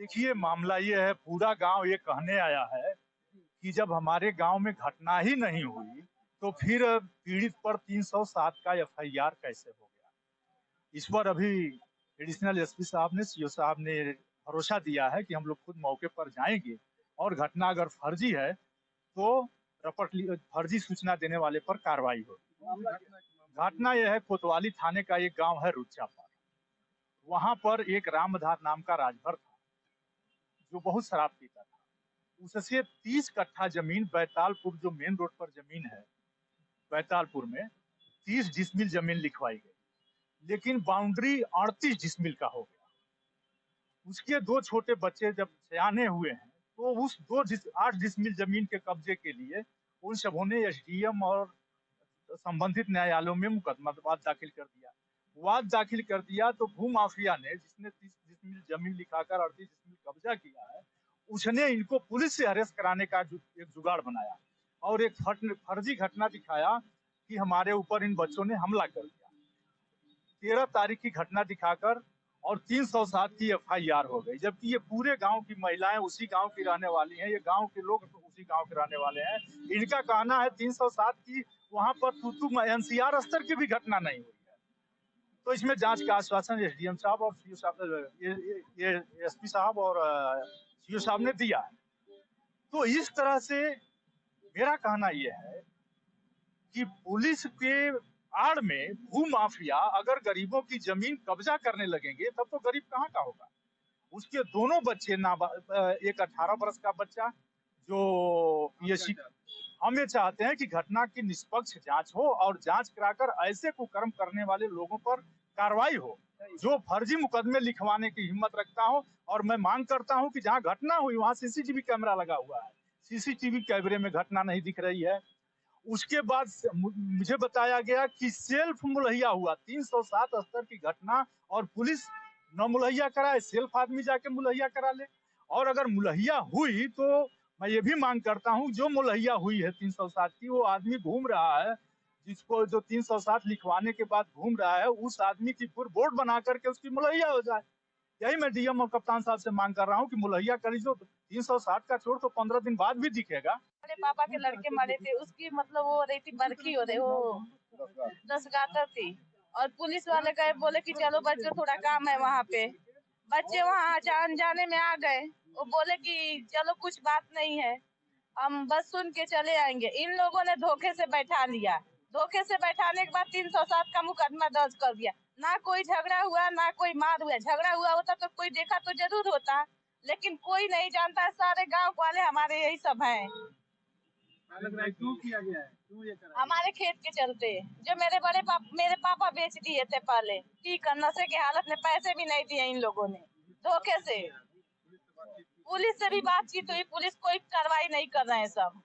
देखिए, मामला ये है, पूरा गांव ये कहने आया है कि जब हमारे गांव में घटना ही नहीं हुई तो फिर पीड़ित पर 307 का एफआईआर कैसे हो गया। इस पर अभी एडिशनल एसपी साहब ने, सीओ साहब ने भरोसा दिया है कि हम लोग खुद मौके पर जाएंगे और घटना अगर फर्जी है तो फर्जी सूचना देने वाले पर कार्रवाई होगी। घटना यह है, कोतवाली थाने का एक गांव है रुच्चापार। वहां पर एक रामधार नाम का राजभर था जो बहुत शराब पीता था। उससे 30 कट्ठा जमीन बैतालपुर, जो मेन रोड पर जमीन है बैतालपुर में, 30 डिसमिल जमीन लिखवाई गई, लेकिन बाउंड्री 38 डिसमिल का हो गया। उसके दो छोटे बच्चे जब सयाने हुए हैं तो उस 8 डिसमिल जमीन के कब्जे के लिए उन सबों ने एसडीएम और संबंधित न्यायालयों में मुकदमा वाद दाखिल कर दिया तो भू माफिया ने, जिसने 30 डिसमिल जमीन लिखाकर 38 डिसमिल कब्जा किया है, उसने इनको पुलिस से अरेस्ट कराने का एक जुगाड़ बनाया और एक फर्जी घटना दिखाया कि हमारे ऊपर इन बच्चों ने हमला कर दिया। 13 तारीख की घटना दिखाकर और 307 की एफआईआर हो गई, जबकि ये पूरे गांव की महिलाएं उसी गांव की रहने वाली हैं, ये गांव के लोग तो उसी गांव के रहने वाले हैं। इनका कहना है 307 की वहां पर तूतू एनसीआर स्तर की भी घटना नहीं हुई है। तो इसमें जांच का आश्वासन एसडीएम साहब और सीओ साहब, ये एसपी साहब और सीओ साहब ने दिया है। तो इस तरह से मेरा कहना यह है कि पुलिस के आड़ में भू माफिया अगर गरीबों की जमीन कब्जा करने लगेंगे तब तो गरीब कहाँ का होगा। उसके दोनों बच्चे, एक 18 वर्ष का बच्चा जो ये हम ये चाहते हैं कि घटना की निष्पक्ष जांच हो और जांच कराकर ऐसे कुकर्म करने वाले लोगों पर कार्रवाई हो जो फर्जी मुकदमे लिखवाने की हिम्मत रखता हो। और मैं मांग करता हूं कि जहां घटना हुई वहां सीसीटीवी कैमरा लगा हुआ है, सीसीटीवी कैमरे में घटना नहीं दिख रही है। उसके बाद मुझे बताया गया कि सेल्फ मुलहिया हुआ, 307 स्तर की घटना और पुलिस न मुलहिया कराए, सेल्फ आदमी जाके मुलहिया करा ले। और अगर मुलहिया हुई तो मैं ये भी मांग करता हूं जो मुलहिया हुई है 307 की, वो आदमी घूम रहा है, जिसको जो 307 लिखवाने के बाद घूम रहा है, उस आदमी की पूरी बोर्ड बना करके उसकी मुलहिया हो जाए। यही मैं डीएम और कप्तान साहब से मांग कर रहा हूँ कि मुलहिया करी। जो 307 का छोड़ तो 15 दिन बाद भी दिखेगा। मेरे पापा के लड़के मरे थे, उसकी मतलब वो हो रही थी बरखी, हो रही वो 10 गाता थी और पुलिस वाले गए, बोले कि चलो बच्चों थोड़ा काम है वहाँ पे। बच्चे वहाँ अनजाने में आ गए, वो बोले कि चलो कुछ बात नहीं है, हम बस सुन के चले आएंगे। इन लोगों ने धोखे से बैठा लिया, धोखे से बैठाने के बाद 307 का मुकदमा दर्ज कर दिया। ना कोई झगड़ा हुआ ना कोई मार हुआ। झगड़ा हुआ होता तो कोई देखा तो जरूर होता, लेकिन कोई नहीं जानता। सारे गांव वाले हमारे यही सब हैं। क्यों किया गया है, क्यों ये करा? हमारे खेत के चलते, जो मेरे पापा बेच दिए थे पहले, ठीक है, नशे की हालत में, पैसे भी नहीं दिए इन लोगों ने, धोखे से। पुलिस से भी बातचीत हुई, पुलिस कोई कार्रवाई नहीं कर रहे हैं सब।